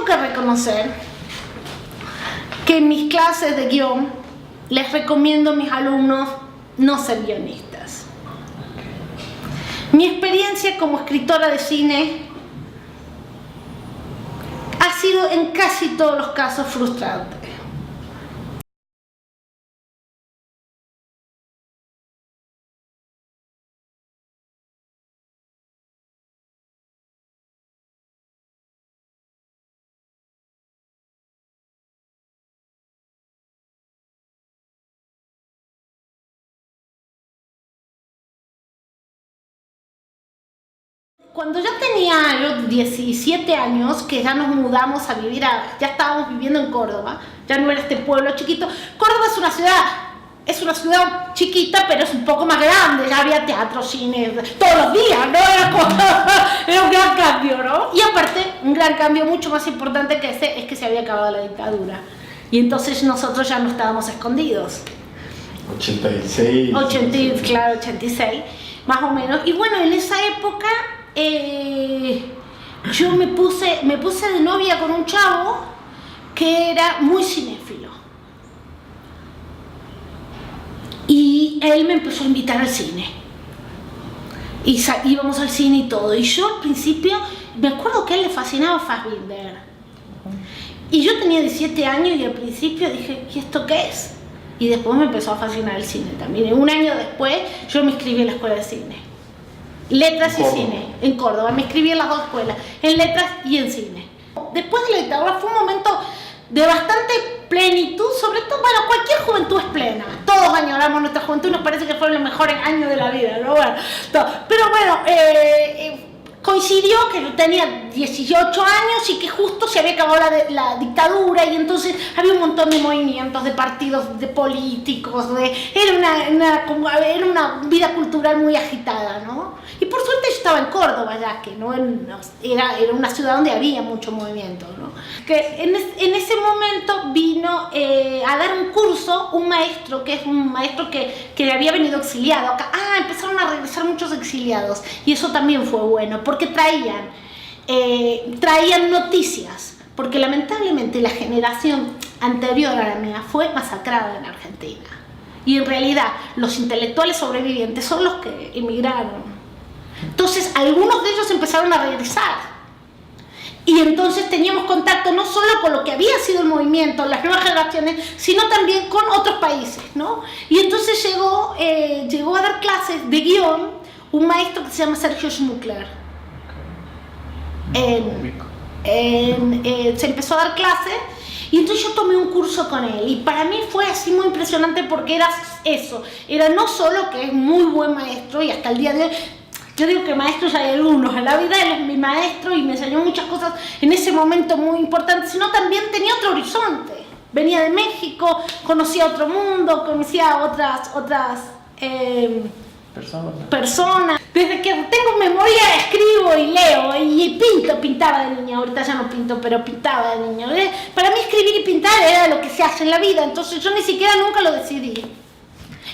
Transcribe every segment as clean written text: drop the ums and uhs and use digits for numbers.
tengo que reconocer que en mis clases de guión les recomiendo a mis alumnos no ser guionistas. Mi experiencia como escritora de cine ha sido en casi todos los casos frustrante. Cuando yo tenía 17 años, que ya nos mudamos a vivir, ya estábamos viviendo en Córdoba, ya no era este pueblo chiquito. Córdoba es una ciudad chiquita, pero es un poco más grande, ya había teatro, cine, todos los días, ¿no? Era un gran cambio, ¿no? Y aparte, un gran cambio mucho más importante que ese es que se había acabado la dictadura. Y entonces nosotros ya no estábamos escondidos. 86. Claro, 86, más o menos. Y bueno, en esa época yo me puse de novia con un chavo que era muy cinéfilo. Y él me empezó a invitar al cine. Y íbamos al cine y todo. Y yo al principio, me acuerdo que a él le fascinaba Fassbinder. Y yo tenía 17 años y al principio dije, ¿y esto qué es? Y después me empezó a fascinar el cine también. Y un año después yo me inscribí en la escuela de cine. Letras y cine, en Córdoba. Me inscribí en las dos escuelas, en letras y en cine. Después de la dictadura fue un momento de bastante plenitud, sobre todo, bueno, cualquier juventud es plena. Todos añoramos nuestra juventud y nos parece que fueron los mejores años de la vida, ¿no? Bueno, pero bueno, coincidió que yo tenía 18 años y que justo se había acabado la dictadura y entonces había un montón de movimientos, de partidos, de políticos, era una vida cultural muy agitada, ¿no? Y por suerte yo estaba en Córdoba ya, que no era una ciudad donde había mucho movimiento, ¿no? Que en ese momento vino a dar un curso un maestro, que es un maestro que había venido exiliado acá. Empezaron a regresar muchos exiliados y eso también fue bueno, porque traían noticias, porque lamentablemente la generación anterior a la mía fue masacrada en Argentina. Y en realidad los intelectuales sobrevivientes son los que emigraron. Entonces algunos de ellos empezaron a regresar. Y entonces teníamos contacto no solo con lo que había sido el movimiento, las nuevas generaciones, sino también con otros países, ¿no? Y entonces llegó a dar clases de guión un maestro que se llama Sergio Schmuckler. Se empezó a dar clases y entonces yo tomé un curso con él y para mí fue así muy impresionante porque era eso, era no solo que es muy buen maestro y hasta el día de hoy, yo digo que maestros hay algunos en la vida, él es mi maestro y me enseñó muchas cosas en ese momento muy importantes, sino también tenía otro horizonte. Venía de México, conocía otro mundo, conocía otras personas. Desde que tengo memoria escribo y leo y pintaba de niña, ahorita ya no pinto, pero pintaba de niña. Para mí escribir y pintar era lo que se hace en la vida, entonces yo ni siquiera nunca lo decidí.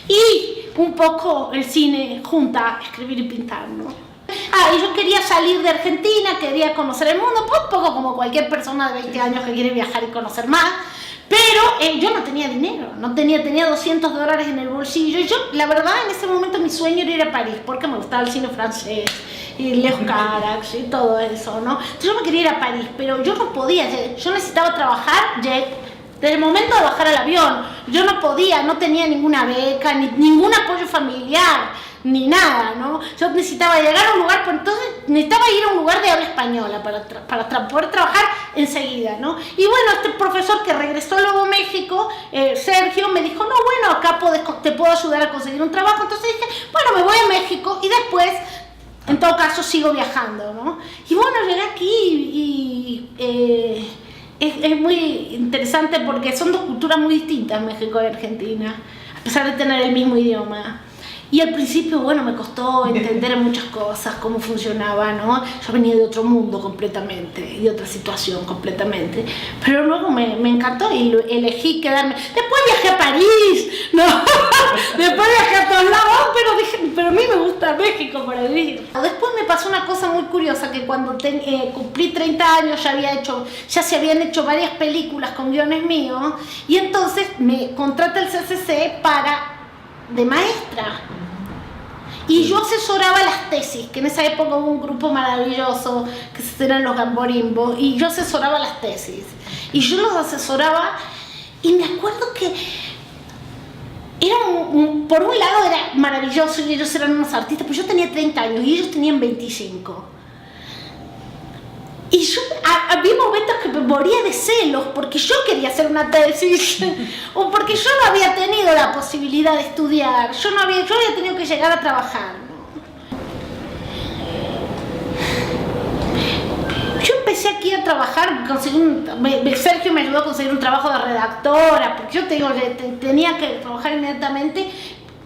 Y un poco el cine junta escribir y pintar, ¿no? Y yo quería salir de Argentina, quería conocer el mundo, un poco como cualquier persona de 20 años que quiere viajar y conocer más, pero yo no tenía dinero, tenía $200 en el bolsillo. Yo, la verdad, en ese momento mi sueño era ir a París, porque me gustaba el cine francés, y Leo Carax y todo eso, ¿no? Entonces yo me quería ir a París, pero yo no podía, yo necesitaba trabajar, desde el momento de bajar al avión, yo no podía, no tenía ninguna beca, ni ningún apoyo familiar, ni nada, ¿no? Yo necesitaba llegar a un lugar, pero entonces necesitaba ir a un lugar de habla española para poder trabajar enseguida, ¿no? Y bueno, este profesor que regresó luego a México, Sergio, me dijo, no, bueno, acá te puedo ayudar a conseguir un trabajo. Entonces dije, bueno, me voy a México y después, en todo caso, sigo viajando, ¿no? Y bueno, llegué aquí y es muy interesante porque son dos culturas muy distintas, México y Argentina, a pesar de tener el mismo idioma. Y al principio, bueno, me costó entender muchas cosas, cómo funcionaba, ¿no? Yo venía de otro mundo completamente, y de otra situación completamente. Pero luego me encantó y elegí quedarme. Después viajé a París, ¿no? Después viajé a todos lados, pero dije, pero a mí me gusta México para vivir. Después me pasó una cosa muy curiosa, que cuando cumplí 30 años ya se habían hecho varias películas con guiones míos, y entonces me contrata el CCC de maestra. Y yo asesoraba las tesis, que en esa época hubo un grupo maravilloso que eran los Gamborimbo, y yo asesoraba las tesis. Y yo los asesoraba, y me acuerdo que era por un lado era maravilloso, y ellos eran unos artistas, pues yo tenía 30 años y ellos tenían 25. Y yo había momentos que me moría de celos porque yo quería hacer una tesis o porque yo no había tenido la posibilidad de estudiar, yo había tenido que llegar a trabajar, ¿no? Yo empecé aquí a trabajar, Sergio me ayudó a conseguir un trabajo de redactora, porque yo tenía que trabajar inmediatamente.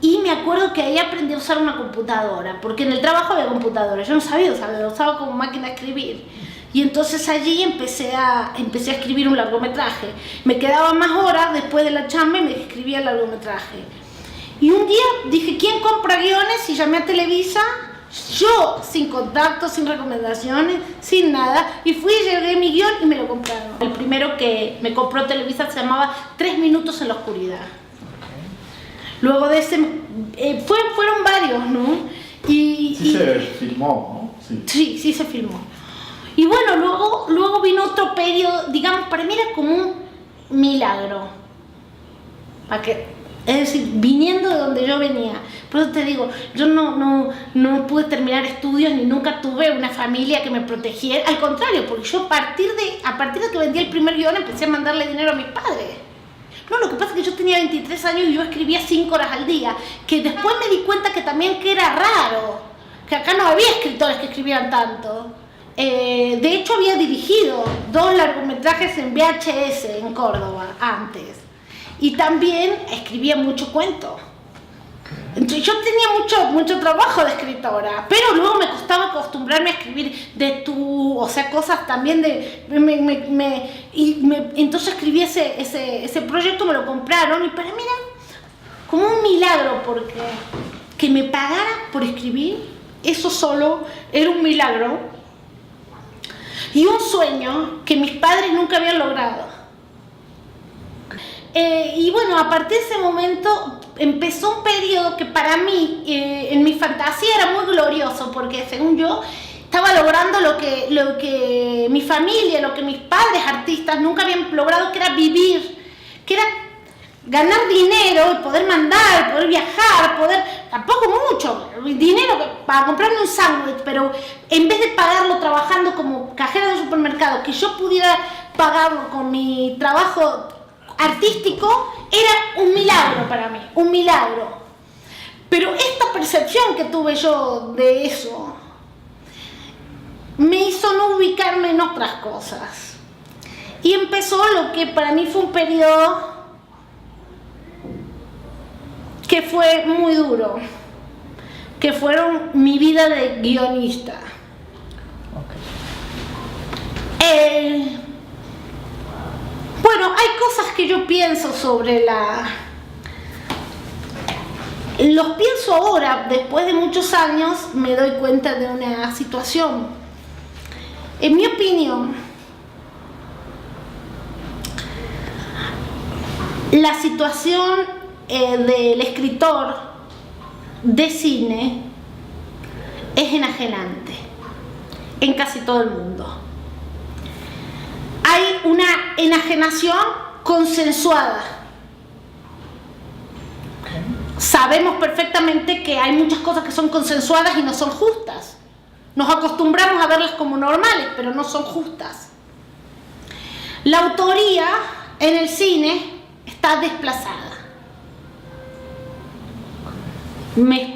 Y me acuerdo que ahí aprendí a usar una computadora, porque en el trabajo había computadora, yo no sabía usarla, la usaba como máquina de escribir. Y entonces allí empecé a escribir un largometraje. Me quedaban más horas después de la chamba y me escribía el largometraje. Y un día dije, ¿quién compra guiones? Y llamé a Televisa, yo, sin contactos, sin recomendaciones, sin nada. Y fui, llegué mi guión y me lo compraron. El primero que me compró Televisa se llamaba 3 minutos en la oscuridad. Luego de ese, fueron varios, ¿no? Sí se filmó, ¿no? Sí se filmó. Y bueno, luego vino otro periodo, digamos, para mí era como un milagro. Es decir, viniendo de donde yo venía. Por eso te digo, yo no pude terminar estudios ni nunca tuve una familia que me protegiera. Al contrario, porque yo a partir de que vendí el primer guión empecé a mandarle dinero a mis padres. No, lo que pasa es que yo tenía 23 años y yo escribía 5 horas al día, que después me di cuenta que también que era raro, que acá no había escritores que escribieran tanto. De hecho había dirigido 2 largometrajes en VHS en Córdoba antes, y también escribía mucho cuento. Entonces yo tenía mucho trabajo de escritora, pero luego me costaba acostumbrarme a escribir o sea, cosas también entonces escribí ese proyecto, me lo compraron, y para mí era como un milagro, porque que me pagaran por escribir, eso solo era un milagro. Y un sueño que mis padres nunca habían logrado. Y bueno, a partir de ese momento empezó un periodo que para mí, en mi fantasía, era muy glorioso, porque según yo estaba logrando lo que mi familia, lo que mis padres artistas nunca habían logrado, que era vivir, que era ganar dinero, poder mandar, poder viajar, tampoco mucho, dinero para comprarme un sándwich, pero en vez de pagarlo trabajando como cajera de un supermercado, que yo pudiera pagarlo con mi trabajo artístico, era un milagro para mí, un milagro. Pero esta percepción que tuve yo de eso me hizo no ubicarme en otras cosas. Y empezó lo que para mí fue un periodo que fue muy duro, que fueron mi vida de guionista. Bueno, hay cosas que yo pienso sobre los pienso ahora, después de muchos años, me doy cuenta de una situación. En mi opinión, la situación del escritor de cine es enajenante en casi todo el mundo. Hay una enajenación consensuada. Sabemos perfectamente que hay muchas cosas que son consensuadas y no son justas. Nos acostumbramos a verlas como normales, pero no son justas. La autoría en el cine está desplazada. Me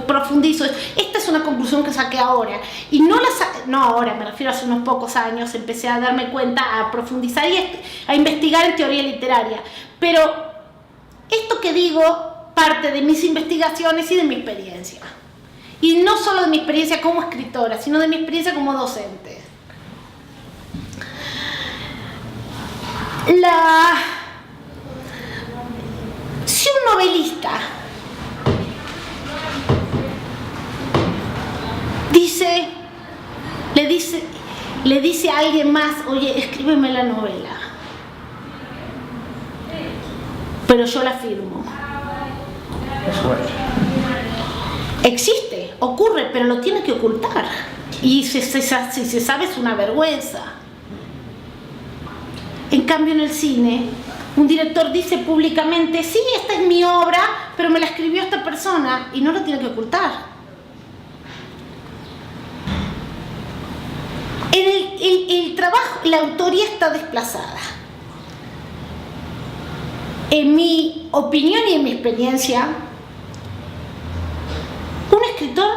profundizo. Esta es una conclusión que saqué ahora. Y no ahora, me refiero a hace unos pocos años, empecé a darme cuenta, a profundizar y a investigar en teoría literaria. Pero esto que digo parte de mis investigaciones y de mi experiencia. Y no solo de mi experiencia como escritora, sino de mi experiencia como docente. Si un novelista le dice a alguien más, oye, escríbeme la novela, pero yo la firmo. Existe, ocurre, pero lo tiene que ocultar. Y si se sabe es una vergüenza. En cambio, en el cine, un director dice públicamente, sí, esta es mi obra, pero me la escribió esta persona, y no lo tiene que ocultar. El trabajo, la autoría está desplazada. En mi opinión y en mi experiencia, un escritor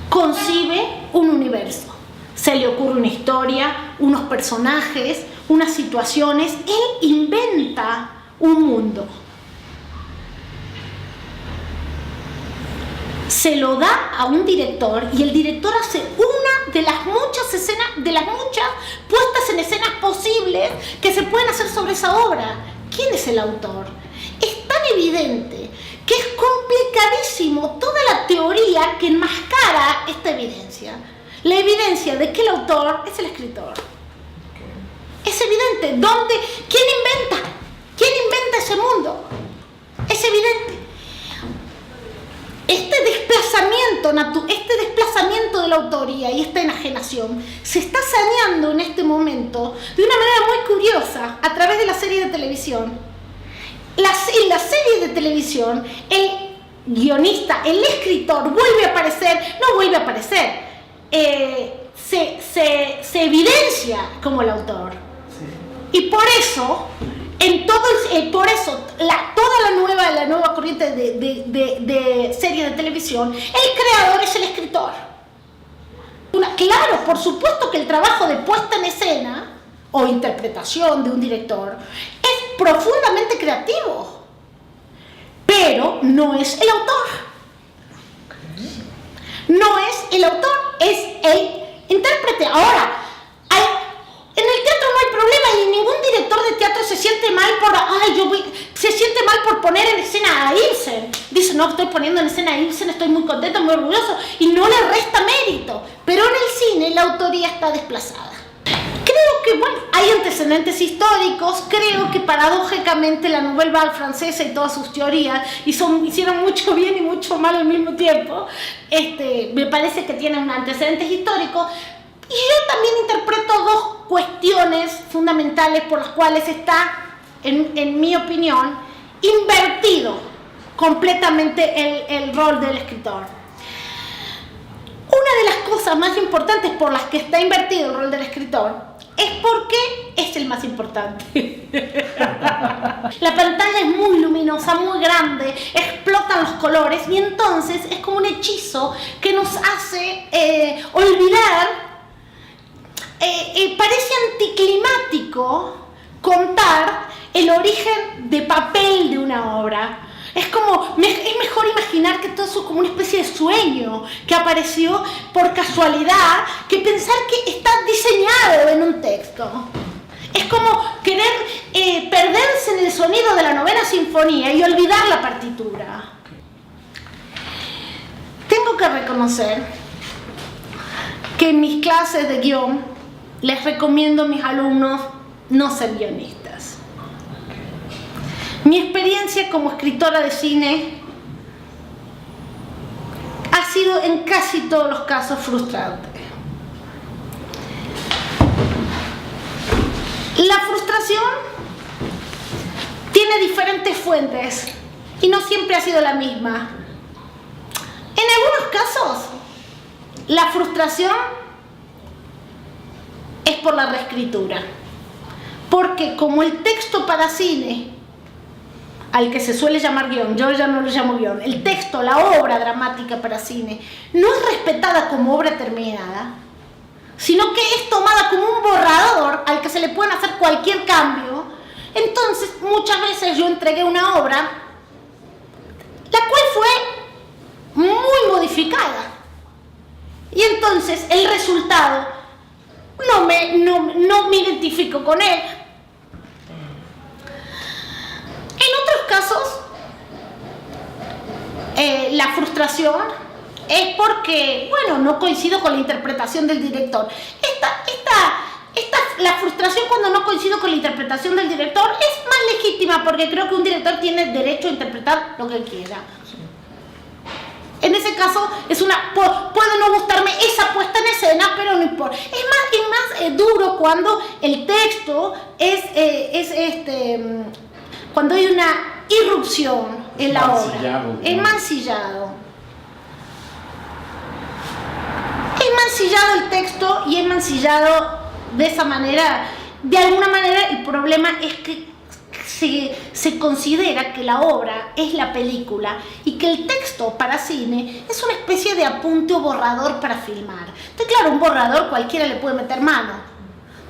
concibe un universo. Se le ocurre una historia, unos personajes, unas situaciones. Él inventa un mundo. Se lo da a un director y el director hace una de las muchas escenas, de las muchas puestas en escenas posibles que se pueden hacer sobre esa obra. ¿Quién es el autor? Es tan evidente que es complicadísimo toda la teoría que enmascara esta evidencia. La evidencia de que el autor es el escritor. Es evidente. ¿Quién inventa? ¿Quién inventa ese mundo? Es evidente. Este desplazamiento de la autoría y esta enajenación se está saneando en este momento de una manera muy curiosa a través de la serie de televisión. En la serie de televisión, el guionista, el escritor vuelve a aparecer, no vuelve a aparecer, se evidencia como el autor. Sí. Y por eso, toda la nueva corriente de series de televisión, el creador es el escritor. Claro, por supuesto que el trabajo de puesta en escena o interpretación de un director es profundamente creativo, pero no es el autor. No es el autor, es el intérprete. Ahora, en el teatro no hay problema y ningún director de teatro se siente mal por poner en escena a Ibsen. Dice, no, estoy poniendo en escena a Ibsen, estoy muy contento, muy orgulloso, y no le resta mérito. Pero en el cine la autoría está desplazada. Creo que, hay antecedentes históricos. Creo que paradójicamente la Nouvelle Vague francesa y todas sus teorías hicieron mucho bien y mucho mal al mismo tiempo. Me parece que tiene un antecedentes histórico. Y yo también interpreto dos cuestiones fundamentales por las cuales está, en mi opinión, invertido completamente el rol del escritor. Una de las cosas más importantes por las que está invertido el rol del escritor es porque es el más importante. La pantalla es muy luminosa, muy grande, explotan los colores y entonces es como un hechizo que nos hace olvidar. Parece anticlimático contar el origen de papel de una obra. Es mejor imaginar que todo eso es como una especie de sueño que apareció por casualidad que pensar que está diseñado en un texto. Es como querer perderse en el sonido de la novena sinfonía y olvidar la partitura. Tengo que reconocer que en mis clases de guión les recomiendo a mis alumnos no ser guionistas. Mi experiencia como escritora de cine ha sido en casi todos los casos frustrante. La frustración tiene diferentes fuentes y no siempre ha sido la misma. En algunos casos, la frustración es por la reescritura, porque como el texto para cine, al que se suele llamar guión, yo ya no lo llamo guión, el texto, la obra dramática para cine, no es respetada como obra terminada, sino que es tomada como un borrador al que se le pueden hacer cualquier cambio. Entonces muchas veces yo entregué una obra la cual fue muy modificada. Y entonces el resultado no me identifico con él. En otros casos, la frustración es porque, bueno, no coincido con la interpretación del director. La frustración cuando no coincido con la interpretación del director es más legítima porque creo que un director tiene derecho a interpretar lo que él quiera. En ese caso, puede no gustarme esa puesta en escena, pero no importa. Es más duro cuando el texto cuando hay una irrupción en la obra. Es mancillado. Es mancillado el texto y es mancillado de esa manera. De alguna manera, el problema es que se considera que la obra es la película y que el texto para cine es una especie de apunte o borrador para filmar. Entonces, claro, un borrador cualquiera le puede meter mano.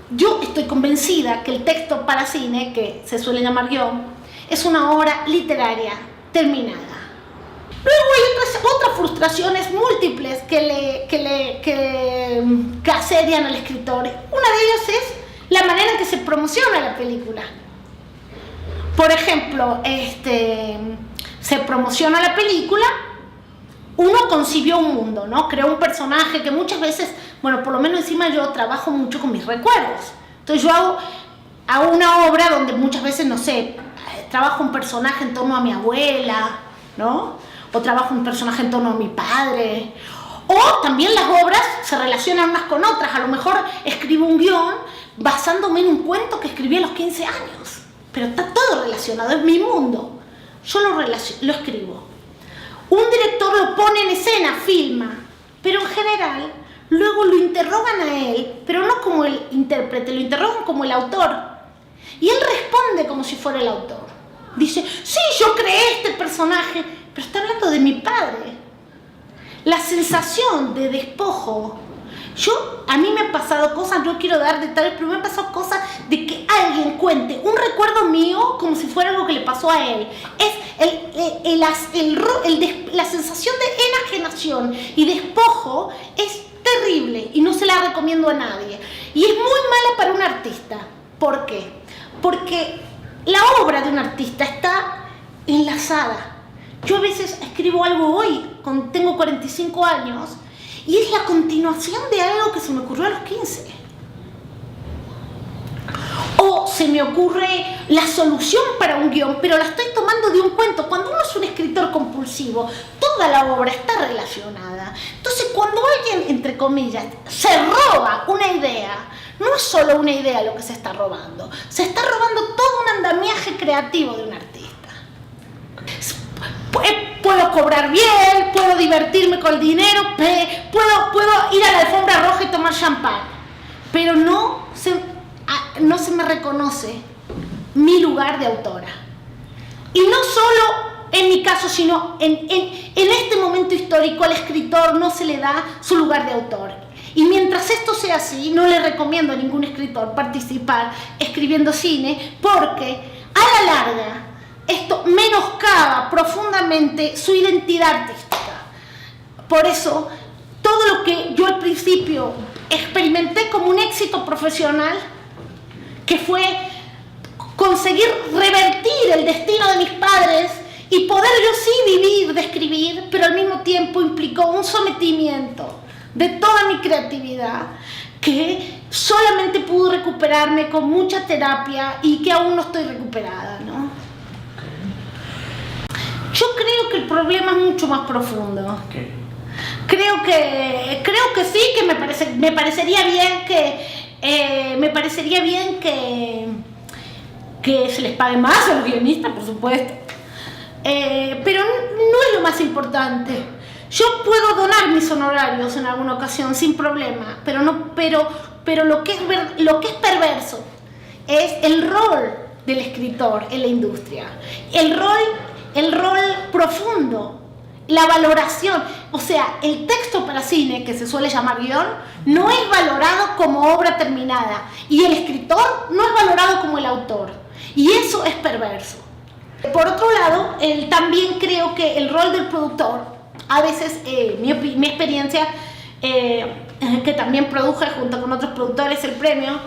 Yo estoy convencida que el texto para cine, que se suele llamar guión, es una obra literaria terminada. Luego hay otras frustraciones múltiples que asedian al escritor. Una de ellas es la manera en que se promociona la película. Por ejemplo, se promociona la película, uno concibió un mundo, ¿no? Creó un personaje que muchas veces, bueno, por lo menos encima yo trabajo mucho con mis recuerdos. Entonces yo hago una obra donde muchas veces, no sé, trabajo un personaje en torno a mi abuela, ¿no? O trabajo un personaje en torno a mi padre. O también las obras se relacionan unas con otras. A lo mejor escribo un guión basándome en un cuento que escribí a los 15 años. Pero está todo relacionado, es mi mundo. Yo lo escribo. Un director lo pone en escena, filma, pero en general luego lo interrogan a él, pero no como el intérprete, lo interrogan como el autor. Y él responde como si fuera el autor. Dice, sí, yo creé este personaje, pero está hablando de mi padre. La sensación de despojo. A mí me han pasado cosas, no quiero dar detalles, pero me han pasado cosas de que alguien cuente un recuerdo mío como si fuera algo que le pasó a él. Es la sensación de enajenación y despojo es terrible y no se la recomiendo a nadie. Y es muy mala para un artista. ¿Por qué? Porque la obra de un artista está enlazada. Yo a veces escribo algo hoy, tengo 45 años, y es la continuación de algo que se me ocurrió a los 15. O se me ocurre la solución para un guión, pero la estoy tomando de un cuento. Cuando uno es un escritor compulsivo, toda la obra está relacionada. Entonces, cuando alguien, entre comillas, se roba una idea, no es solo una idea lo que se está robando. Se está robando todo un andamiaje creativo de un artista. Puedo cobrar bien, puedo divertirme con el dinero, puedo ir a la alfombra roja y tomar champán, pero no se me reconoce mi lugar de autora. Y no solo en mi caso, sino en este momento histórico al escritor no se le da su lugar de autor. Y mientras esto sea así, no le recomiendo a ningún escritor participar escribiendo cine, porque a la larga esto menoscaba profundamente su identidad artística. Por eso, todo lo que yo al principio experimenté como un éxito profesional, que fue conseguir revertir el destino de mis padres y poder yo sí vivir de escribir, pero al mismo tiempo implicó un sometimiento de toda mi creatividad que solamente pude recuperarme con mucha terapia y que aún no estoy recuperada, ¿no? Yo creo que el problema es mucho más profundo. Okay. Creo que sí, que me parecería bien que se les pague más a los guionistas, por supuesto. Pero no es lo más importante. Yo puedo donar mis honorarios en alguna ocasión sin problema, pero lo que es perverso es el rol del escritor en la industria. El rol profundo, la valoración, o sea, el texto para cine, que se suele llamar guión, no es valorado como obra terminada y el escritor no es valorado como el autor, y eso es perverso. Por otro lado, también creo que el rol del productor, a veces, mi experiencia, que también produje junto con otros productores el premio,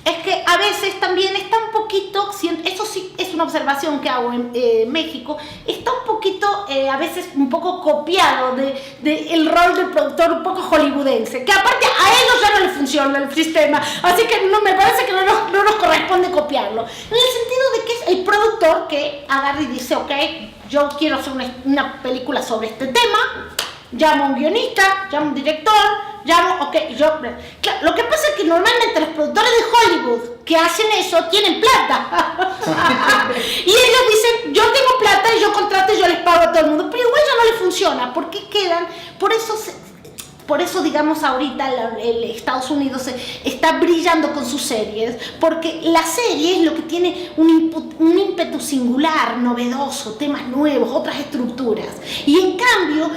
es que a veces también está un poquito, eso sí es una observación que hago en México, está un poquito, a veces un poco copiado de el rol del productor un poco hollywoodense, que aparte a ellos ya no les funciona el sistema, así que me parece que no nos corresponde copiarlo, en el sentido de que es el productor que agarra y dice, ok, yo quiero hacer una película sobre este tema, llamo a un guionista, llamo a un director, claro, lo que pasa es que normalmente los productores de Hollywood que hacen eso tienen plata y ellos dicen, yo tengo plata y yo contrato y yo les pago a todo el mundo, pero igual ya no les funciona, porque quedan, por eso digamos ahorita el Estados Unidos está brillando con sus series, porque la serie es lo que tiene un ímpetu singular, novedoso, temas nuevos, otras estructuras, y en cambio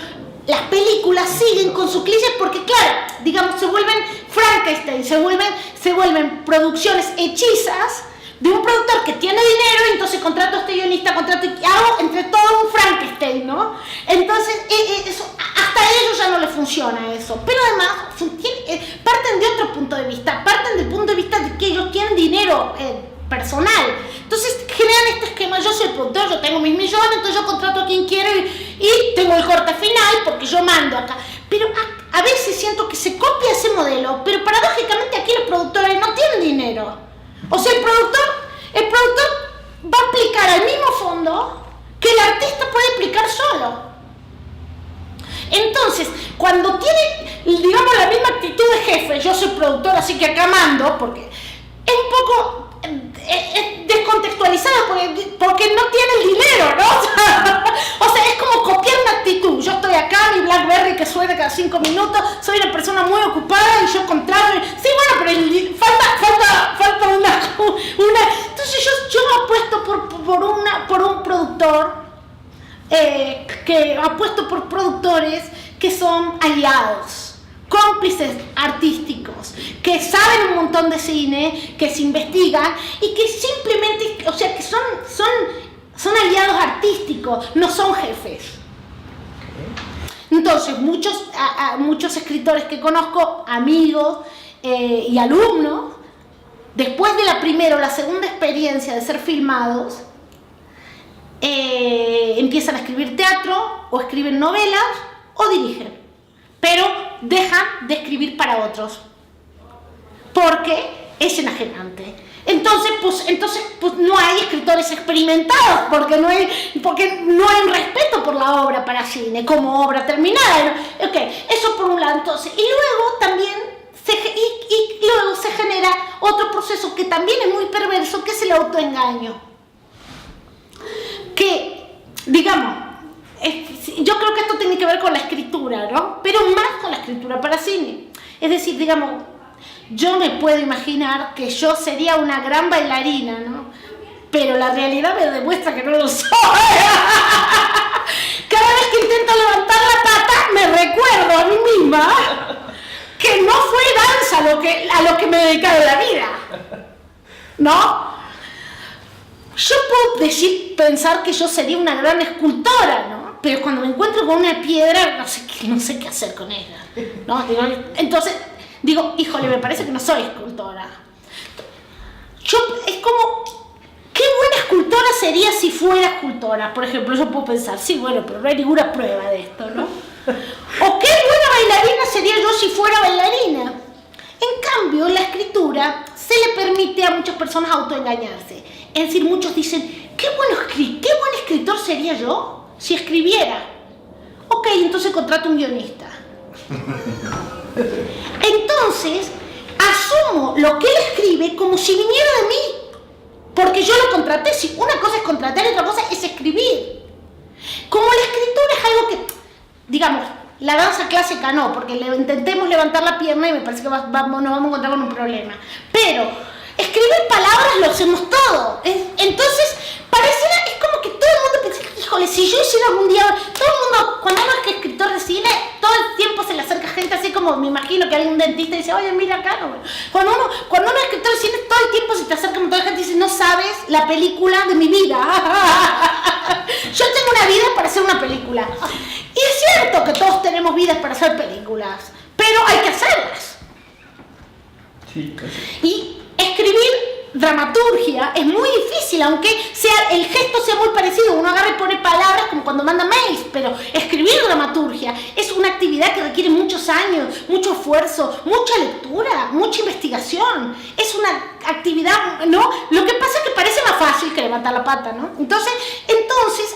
las películas siguen con sus clichés porque, claro, digamos, se vuelven Frankenstein, se vuelven producciones hechizas de un productor que tiene dinero, y entonces contrato a este guionista, y hago entre todo un Frankenstein, ¿no? Entonces, eso, hasta a ellos ya no les funciona eso. Pero además, parten de otro punto de vista, parten del punto de vista de que ellos tienen dinero personal. Entonces generan este esquema, yo soy el productor, yo tengo mis millones, entonces yo contrato a quien quiero y tengo el corte final porque yo mando acá. Pero a veces siento que se copia ese modelo, pero paradójicamente aquí los productores no tienen dinero. O sea, el productor va a aplicar al mismo fondo que el artista puede aplicar solo. Entonces, cuando tiene, digamos, la misma actitud de jefe, yo soy productor, así que acá mando, porque es un poco descontextualizado porque no tiene el dinero, ¿no? O sea, es como copiar una actitud. Yo estoy acá, mi BlackBerry que suena cada 5 minutos, soy una persona muy ocupada y yo contrato. Sí, bueno, pero falta una. Entonces yo apuesto por un productor apuesto por productores que son aliados, cómplices artísticos, que saben un montón de cine, que se investigan y que simplemente, o sea, que son aliados artísticos, no son jefes. Entonces, muchos escritores que conozco, amigos y alumnos, después de la primera o la segunda experiencia de ser filmados, empiezan a escribir teatro, o escriben novelas, o dirigen. Pero dejan de escribir para otros porque es enajenante. Entonces no hay escritores experimentados porque no hay un respeto por la obra para cine como obra terminada, ¿no? Okay, eso por un lado. Entonces, y luego también luego se genera otro proceso que también es muy perverso, que es el autoengaño. Que, digamos, yo creo que esto tiene que ver con la escritura, ¿no? Pero más con la escritura para cine. Es decir, digamos, yo me puedo imaginar que yo sería una gran bailarina, ¿no? Pero la realidad me demuestra que no lo soy. Cada vez que intento levantar la pata, me recuerdo a mí misma que no fue danza a lo que me he dedicado en la vida, ¿no? Yo puedo pensar que yo sería una gran escultora, ¿no? Pero cuando me encuentro con una piedra, no sé qué hacer con ella, ¿no? Entonces digo, híjole, me parece que no soy escultora. Es como, qué buena escultora sería si fuera escultora. Por ejemplo, yo puedo pensar, sí, bueno, pero no hay ninguna prueba de esto, ¿no? O qué buena bailarina sería yo si fuera bailarina. En cambio, en la escritura se le permite a muchas personas autoengañarse. Es decir, muchos dicen, qué buen escritor sería yo si escribiera. Ok, entonces contrato un guionista. Entonces, asumo lo que él escribe como si viniera de mí, porque yo lo contraté. Si una cosa es contratar y otra cosa es escribir. Como la escritura es algo que, digamos, la danza clásica no, porque intentemos levantar la pierna y me parece que nos vamos a encontrar con un problema. Pero escribir palabras lo hacemos todo. Entonces, pareciera, es como que todo el mundo piensa, híjole, si yo hiciera algún día, todo el mundo, cuando uno es escritor de cine, todo el tiempo se le acerca gente así como, como me imagino que algún dentista dice, oye, mira acá, no. Cuando un escritor de cine todo el tiempo se te acerca a un montón de gente y dice, no sabes la película de mi vida. Yo tengo una vida para hacer una película. Y es cierto que todos tenemos vidas para hacer películas, pero hay que hacerlas. Sí, y escribir dramaturgia es muy difícil, aunque el gesto sea muy parecido, uno agarra y pone palabras como cuando manda mails, pero escribir dramaturgia es una actividad que requiere muchos años, mucho esfuerzo, mucha lectura, mucha investigación, es una actividad, ¿no? Lo que pasa es que parece más fácil que levantar la pata, ¿no? Entonces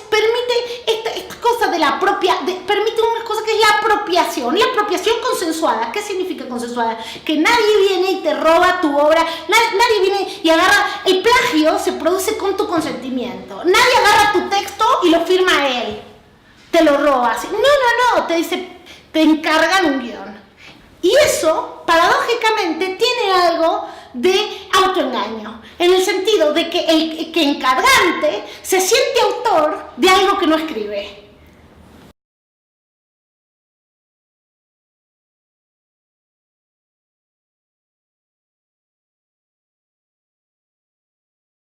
permite esta cosa de la permite una cosa que es la apropiación consensuada. ¿Qué significa consensuada? Que nadie viene y te roba tu obra, nadie viene y agarra, el plagio se produce con tu consentimiento, nadie agarra tu texto y lo firma él, te lo roba, no, te dice, te encargan un guión, y eso paradójicamente tiene algo de autoengaño, en el sentido de que el encargante se siente autor de algo que no escribe.